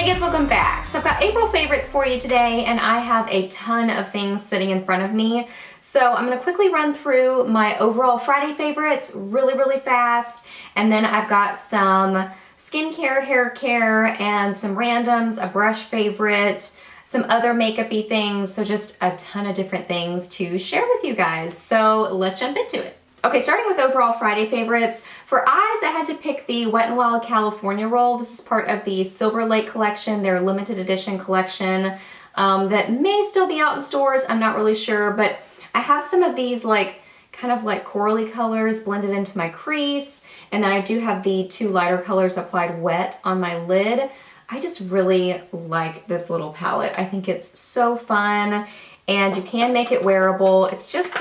Hey guys, welcome back. So I've got April favorites for you today, and I have a ton of things sitting in front of me. So I'm gonna quickly run through my overall Friday favorites really fast, and then I've got some skincare, hair care, and some randoms, a brush favorite, some other makeup-y things, so just a ton of different things to share with you guys. So let's jump into it. Okay, starting with overall Friday favorites. For eyes, I had to pick the Wet n Wild California roll. This is part of the Silver Lake collection, their limited edition collection that may still be out in stores. I'm not really sure, but I have some of these kind of like corally colors blended into my crease, and then I do have the two lighter colors applied wet on my lid. I just really like this little palette. I think it's so fun, and you can make it wearable. It's just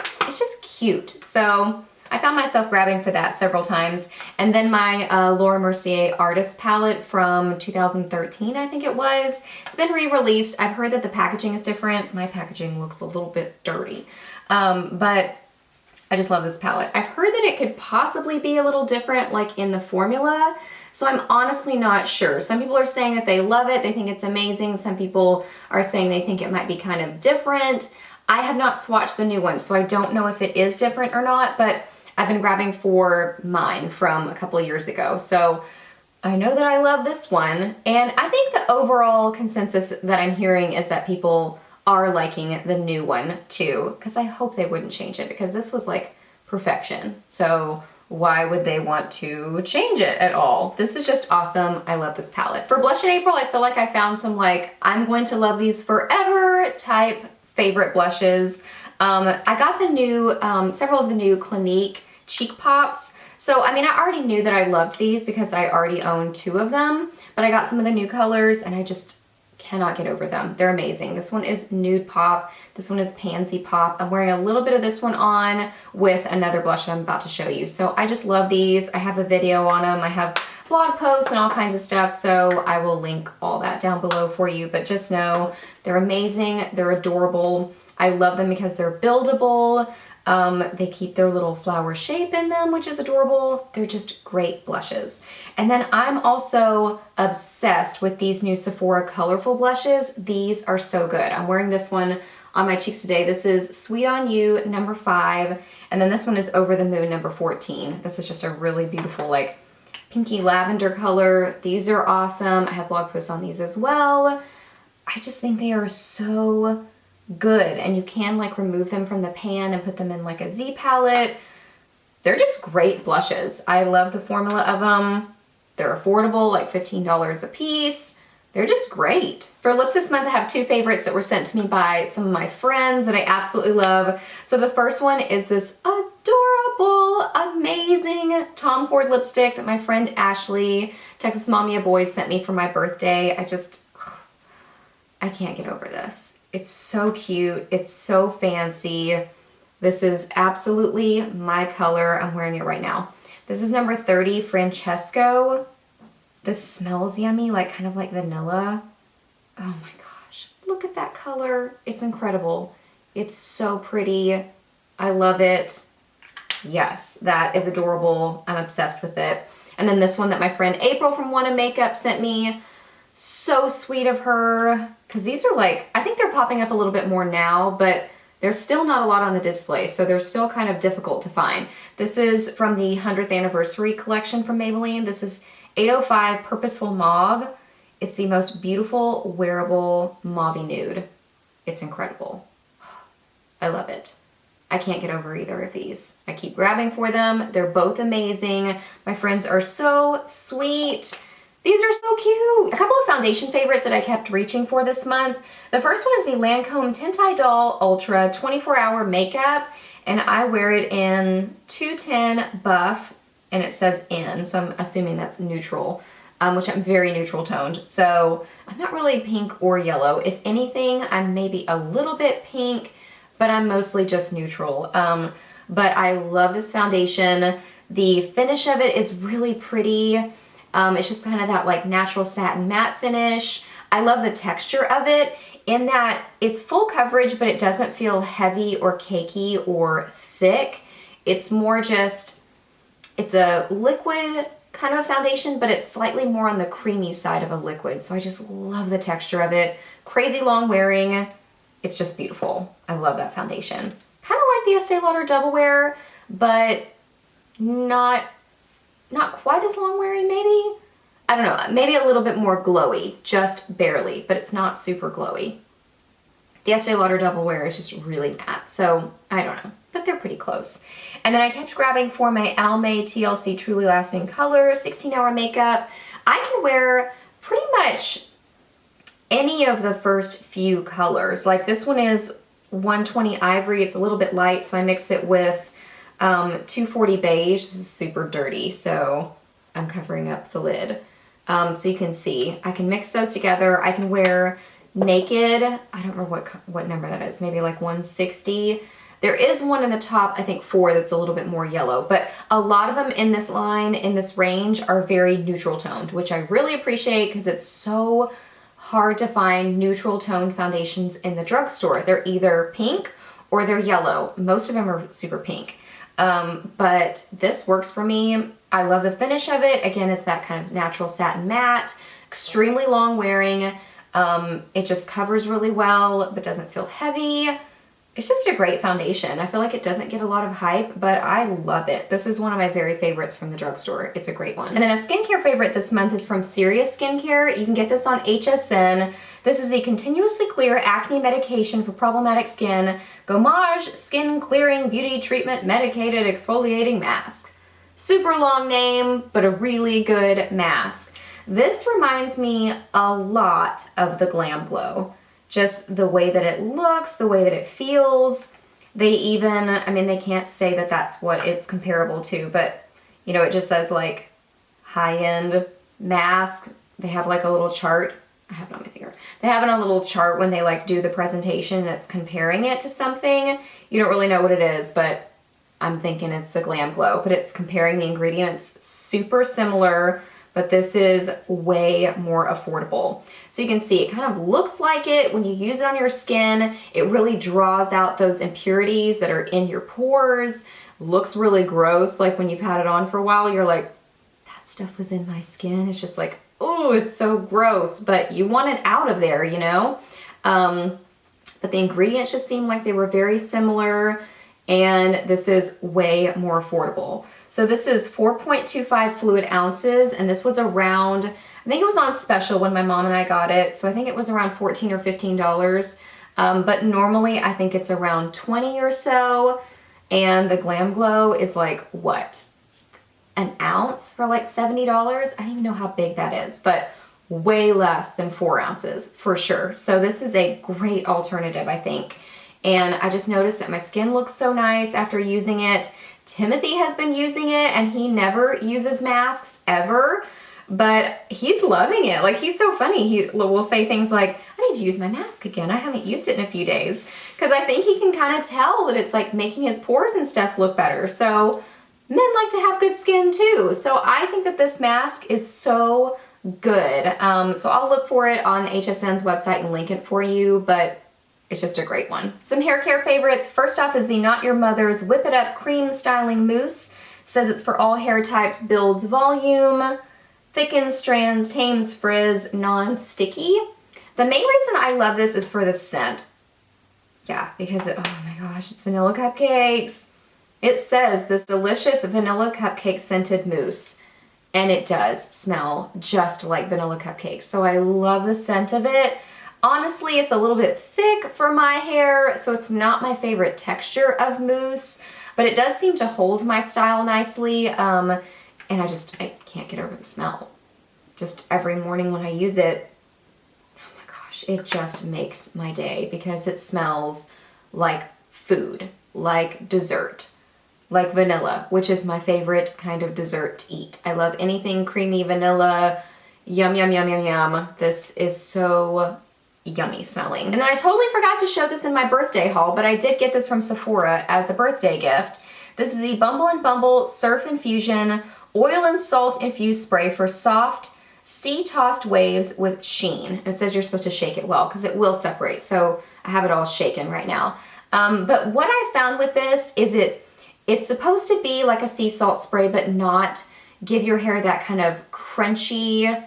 cute. So I found myself grabbing for that several times. And then my Laura Mercier Artist palette from 2013, I think it was. It's been re-released. I've heard that the packaging is different. My packaging looks a little bit dirty. But I just love this palette. I've heard that it could possibly be a little different like in the formula. So I'm honestly not sure. Some people are saying that they love it. They think it's amazing. Some people are saying they think it might be kind of different. I have not swatched the new one, so I don't know if it is different or not, but I've been grabbing for mine from a couple of years ago. So I know that I love this one, and I think the overall consensus that I'm hearing is that people are liking the new one too, because I hope they wouldn't change it, because this was like perfection. So why would they want to change it at all? This is just awesome. I love this palette. For blush in April, I feel like I found some like, I'm going to love these forever type favorite blushes. I got the new, several of the new Clinique Cheek Pops. So, I mean, I already knew that I loved these because I already own two of them, but I got some of the new colors and I just cannot get over them. They're amazing. This one is Nude Pop. This one is Pansy Pop. I'm wearing a little bit of this one on with another blush that I'm about to show you. So I just love these. I have a video on them. I have blog posts and all kinds of stuff, so I will link all that down below for you, but just know they're amazing. They're adorable. I love them because they're buildable. They keep their little flower shape in them, which is adorable. They're just great blushes. And then I'm also obsessed with these new Sephora colorful blushes. These are so good. I'm wearing this one on my cheeks today. This is Sweet on You number 5, and then this one is Over the Moon number 14. This is just a really beautiful like pinky lavender color. These are awesome. I have blog posts on these as well. I just think they are so good, and you can like remove them from the pan and put them in like a Z palette. They're just great blushes. I love the formula of them. They're affordable, like $15 a piece. They're just great. For lips this month, I have two favorites that were sent to me by some of my friends that I absolutely love. So the first one is this adorable, amazing Tom Ford lipstick that my friend Ashley, Texas Mommy of Boys, sent me for my birthday. I can't get over this. It's so cute. It's so fancy. This is absolutely my color. I'm wearing it right now. This is number 30, Francesco. This smells yummy, like kind of like vanilla. Oh my gosh, look at that color. It's incredible. It's so pretty. I love it. Yes, that is adorable. I'm obsessed with it. And then this one that my friend April from Wanna Makeup sent me. So sweet of her, because these are like, I think they're popping up a little bit more now, but there's still not a lot on the display, so they're still kind of difficult to find. This is from the 100th anniversary collection from Maybelline. This is 805 Purposeful Mauve. It's the most beautiful wearable mauve nude. It's incredible. I love it. I can't get over either of these. I keep grabbing for them. They're both amazing. My friends are so sweet. These are so cute. A couple of foundation favorites that I kept reaching for this month. The first one is the Lancome Tint Idol Ultra 24-Hour Makeup, and I wear it in 210 Buff, and it says in, so I'm assuming that's neutral, which I'm very neutral toned. So I'm not really pink or yellow. If anything, I'm maybe a little bit pink, but I'm mostly just neutral. But I love this foundation. The finish of it is really pretty. It's just kind of that like natural satin matte finish. I love the texture of it in that it's full coverage, but it doesn't feel heavy or cakey or thick. It's more just, it's a liquid kind of a foundation, but it's slightly more on the creamy side of a liquid. So I just love the texture of it. Crazy long wearing. It's just beautiful. I love that foundation. Kind of like the Estee Lauder Double Wear, but not quite as long wearing maybe. I don't know, maybe a little bit more glowy, just barely, but it's not super glowy. The Estee Lauder Double Wear is just really matte, so I don't know, but they're pretty close. And then I kept grabbing for my Almay TLC Truly Lasting Color 16-hour makeup. I can wear pretty much any of the first few colors. Like this one is 120 Ivory. It's a little bit light, so I mix it with 240 Beige. This is super dirty, so I'm covering up the lid. So you can see, I can mix those together. I can wear Naked. I don't remember what number that is. Maybe like 160. There is one in the top, I think 4, that's a little bit more yellow, but a lot of them in this line, in this range, are very neutral toned, which I really appreciate because it's so hard to find neutral toned foundations in the drugstore. They're either pink or they're yellow. Most of them are super pink. But this works for me. I love the finish of it. Again, it's that kind of natural satin matte, extremely long wearing. It just covers really well, but doesn't feel heavy. It's just a great foundation. I feel like it doesn't get a lot of hype, but I love it. This is one of my very favorites from the drugstore. It's a great one. And then a skincare favorite this month is from Serious Skincare. You can get this on HSN. This is a continuously clear acne medication for problematic skin. Gommage Skin Clearing Beauty Treatment Medicated Exfoliating Mask. Super long name, but a really good mask. This reminds me a lot of the Glam Glow. Just the way that it looks, the way that it feels. They even, I mean, they can't say that that's what it's comparable to, but you know, it just says like high-end mask. They have like a little chart. I have it on my finger. They have it on a little chart when they like do the presentation that's comparing it to something. You don't really know what it is, but I'm thinking it's the Glam Glow, but it's comparing the ingredients. Super similar, but this is way more affordable. So you can see it kind of looks like it when you use it on your skin. It really draws out those impurities that are in your pores. Looks really gross, like when you've had it on for a while, you're like, that stuff was in my skin. It's just like, oh, it's so gross, but you want it out of there, you know? But the ingredients just seem like they were very similar, and this is way more affordable. So this is 4.25 fluid ounces, and this was around, I think it was on special when my mom and I got it, so I think it was around $14 or $15. But normally I think it's around 20 or so, and the Glam Glow is like, what? An ounce for like $70? I don't even know how big that is, but way less than 4 ounces for sure. So this is a great alternative, I think. And I just noticed that my skin looks so nice after using it. Timothy has been using it and he never uses masks ever, but he's loving it. Like, he's so funny. He will say things like, I need to use my mask again. I haven't used it in a few days. Because I think he can kind of tell that it's like making his pores and stuff look better. So men like to have good skin too. So I think that this mask is so good. So I'll look for it on HSN's website and link it for you, but it's just a great one. Some hair care favorites. First off is the Not Your Mother's Whip It Up Cream Styling Mousse. Says it's for all hair types, builds volume, thickens strands, tames frizz, non-sticky. The main reason I love this is for the scent. Yeah, because it, oh my gosh, it's vanilla cupcakes. It says this delicious vanilla cupcake scented mousse, and it does smell just like vanilla cupcakes. So I love the scent of it. Honestly, it's a little bit thick for my hair, so it's not my favorite texture of mousse, but it does seem to hold my style nicely, and I can't get over the smell. Just every morning when I use it, oh my gosh, it just makes my day because it smells like food, like dessert, like vanilla, which is my favorite kind of dessert to eat. I love anything creamy vanilla, yum, yum, yum, yum, yum. This is so yummy smelling. And then I totally forgot to show this in my birthday haul, but I did get this from Sephora as a birthday gift. This is the Bumble and Bumble Surf Infusion Oil and Salt Infused Spray for soft, sea-tossed waves with sheen. It says you're supposed to shake it well because it will separate, so I have it all shaken right now. But what I found with this is it's supposed to be like a sea salt spray, but not give your hair that kind of crunchy,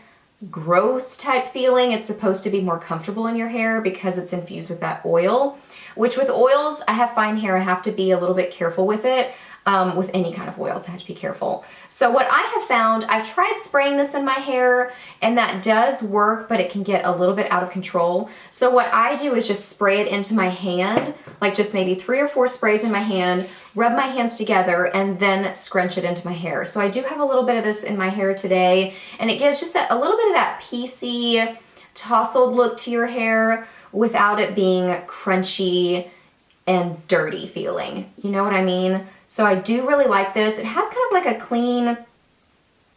gross type feeling. It's supposed to be more comfortable in your hair because it's infused with that oil, which with oils, I have fine hair, I have to be a little bit careful with it. With any kind of oils, I have to be careful. So what I have found, I've tried spraying this in my hair and that does work, but it can get a little bit out of control. So what I do is just spray it into my hand, like just maybe 3 or 4 sprays in my hand, rub my hands together and then scrunch it into my hair. So I do have a little bit of this in my hair today and it gives just a little bit of that piecey, tousled look to your hair without it being crunchy and dirty feeling. You know what I mean? So I do really like this. It has kind of like a clean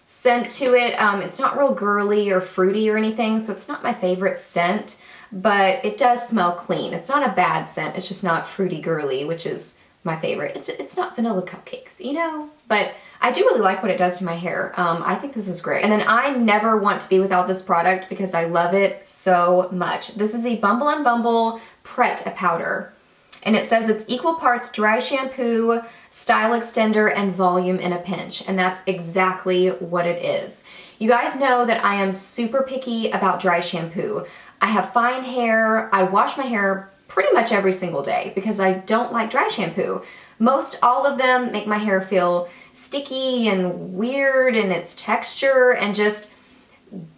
scent to it. It's not real girly or fruity or anything, so it's not my favorite scent, but it does smell clean. It's not a bad scent, it's just not fruity girly, which is my favorite. It's not vanilla cupcakes, you know? But I do really like what it does to my hair. I think this is great. And then I never want to be without this product because I love it so much. This is the Bumble and Bumble Pret Powder. And it says it's equal parts dry shampoo, style extender, and volume in a pinch. And that's exactly what it is. You guys know that I am super picky about dry shampoo. I have fine hair. I wash my hair pretty much every single day because I don't like dry shampoo. Most all of them make my hair feel sticky and weird in its texture and just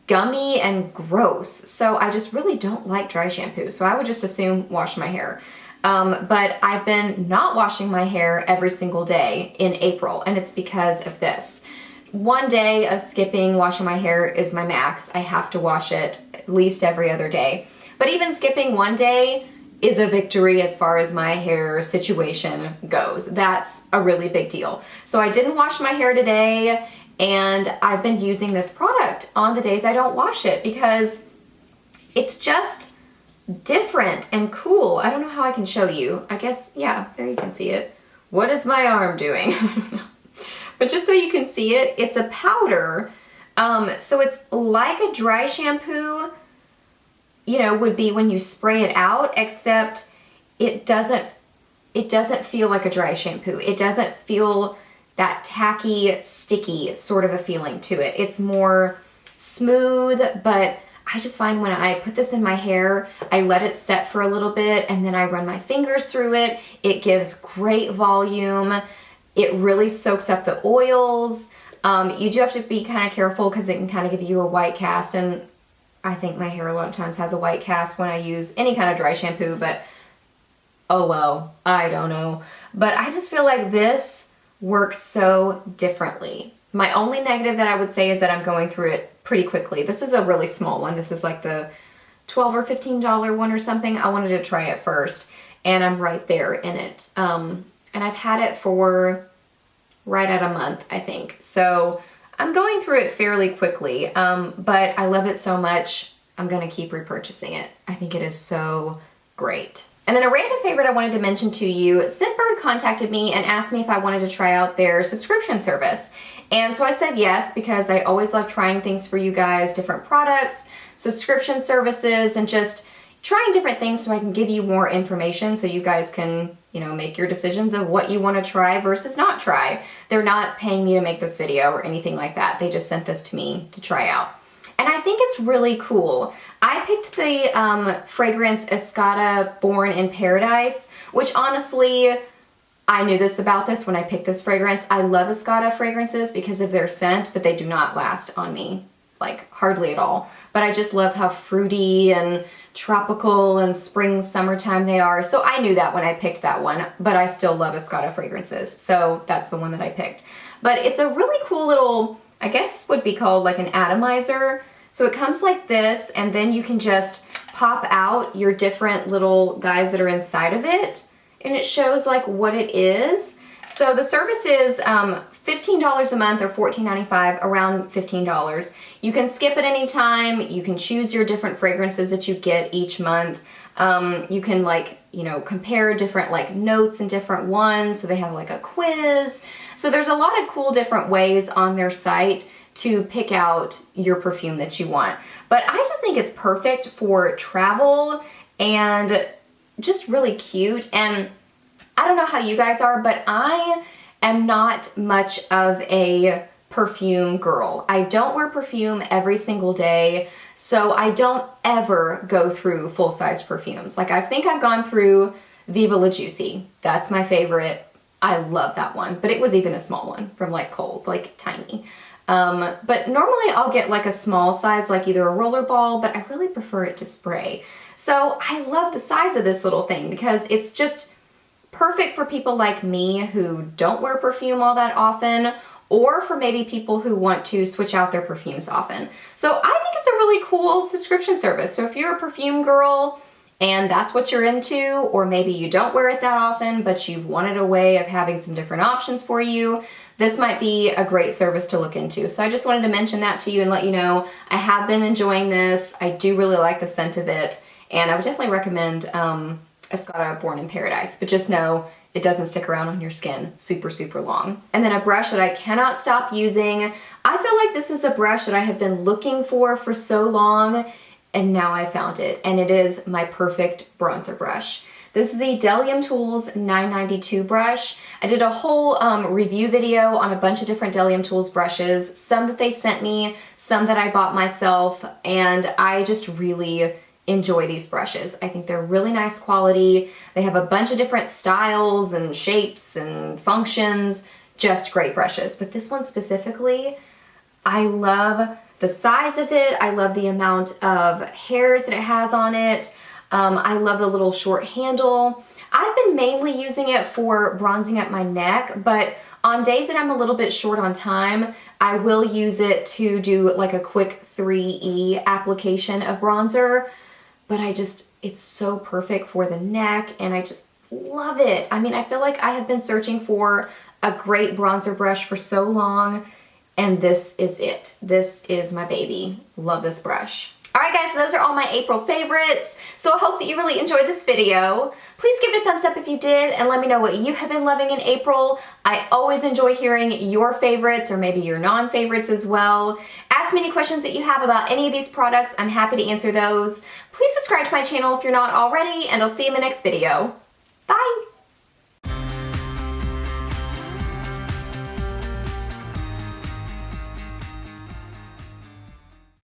gummy and gross. So I just really don't like dry shampoo. So I would just assume wash my hair. But I've been not washing my hair every single day in April, and it's because of this. One day of skipping washing my hair is my max. I have to wash it at least every other day. But even skipping one day is a victory as far as my hair situation goes. That's a really big deal. So I didn't wash my hair today, and I've been using this product on the days I don't wash it because it's just different and cool. I don't know how I can show you. I guess, yeah, there you can see it. What is my arm doing? I don't know. But just so you can see it, it's a powder. So it's like a dry shampoo, you know, would be when you spray it out, except it doesn't feel like a dry shampoo. It doesn't feel that tacky, sticky sort of a feeling to it. It's more smooth, but I just find when I put this in my hair, I let it set for a little bit and then I run my fingers through it. It gives great volume. It really soaks up the oils. You do have to be kind of careful because it can kind of give you a white cast, and I think my hair a lot of times has a white cast when I use any kind of dry shampoo, but oh well, I don't know. But I just feel like this works so differently. My only negative that I would say is that I'm going through it pretty quickly. This is a really small one. This is like the $12 or $15 one or something. I wanted to try it first and I'm right there in it. And I've had it for right at a month, I think. So I'm going through it fairly quickly, but I love it so much. I'm gonna keep repurchasing it. I think it is so great. And then a random favorite I wanted to mention to you, Scentbird contacted me and asked me if I wanted to try out their subscription service. And so I said yes, because I always love trying things for you guys, different products, subscription services, and just trying different things so I can give you more information so you guys can, you know, make your decisions of what you want to try versus not try. They're not paying me to make this video or anything like that. They just sent this to me to try out. And I think it's really cool. I picked the fragrance Escada Born in Paradise, which honestly, I knew this about this when I picked this fragrance. I love Escada fragrances because of their scent, but they do not last on me, like hardly at all. But I just love how fruity and tropical and spring, summertime they are. So I knew that when I picked that one, but I still love Escada fragrances. So that's the one that I picked. But it's a really cool little, I guess this would be called like an atomizer. So it comes like this, and then you can just pop out your different little guys that are inside of it, and it shows like what it is. So the service is $15 a month or $14.95, around $15. You can skip at any time. You can choose your different fragrances that you get each month. You can like, you know, compare different like notes and different ones. So they have like a quiz. So there's a lot of cool different ways on their site to pick out your perfume that you want. But I just think it's perfect for travel and just really cute. And I don't know how you guys are, but I am not much of a perfume girl. I don't wear perfume every single day, so I don't ever go through full-size perfumes. Like, I think I've gone through Viva La Juicy. That's my favorite. I love that one, but it was even a small one from like Kohl's, like tiny. But normally I'll get like a small size, like either a roller ball, but I really prefer it to spray. So I love the size of this little thing because it's just perfect for people like me who don't wear perfume all that often, or for maybe people who want to switch out their perfumes often. So I think it's a really cool subscription service. So if you're a perfume girl and that's what you're into, or maybe you don't wear it that often, but you've wanted a way of having some different options for you, this might be a great service to look into. So I just wanted to mention that to you and let you know I have been enjoying this. I do really like the scent of it, and I would definitely recommend Escada Born in Paradise, but just know it doesn't stick around on your skin super, super long. And then a brush that I cannot stop using. I feel like this is a brush that I have been looking for so long, and now I found it, and it is my perfect bronzer brush. This is the Delium Tools 992 brush. I did a whole review video on a bunch of different Delium Tools brushes, some that they sent me, some that I bought myself, and I just really enjoy these brushes. I think they're really nice quality. They have a bunch of different styles and shapes and functions, just great brushes. But this one specifically, I love the size of it. I love the amount of hairs that it has on it. I love the little short handle. I've been mainly using it for bronzing up my neck, but on days that I'm a little bit short on time, I will use it to do like a quick 3E application of bronzer. But it's so perfect for the neck, and I just love it. I mean, I feel like I have been searching for a great bronzer brush for so long, and this is it. This is my baby. Love this brush. Alright guys, so those are all my April favorites. So I hope that you really enjoyed this video. Please give it a thumbs up if you did, and let me know what you have been loving in April. I always enjoy hearing your favorites, or maybe your non-favorites as well. Ask me any questions that you have about any of these products. I'm happy to answer those. Please subscribe to my channel if you're not already, and I'll see you in the next video. Bye!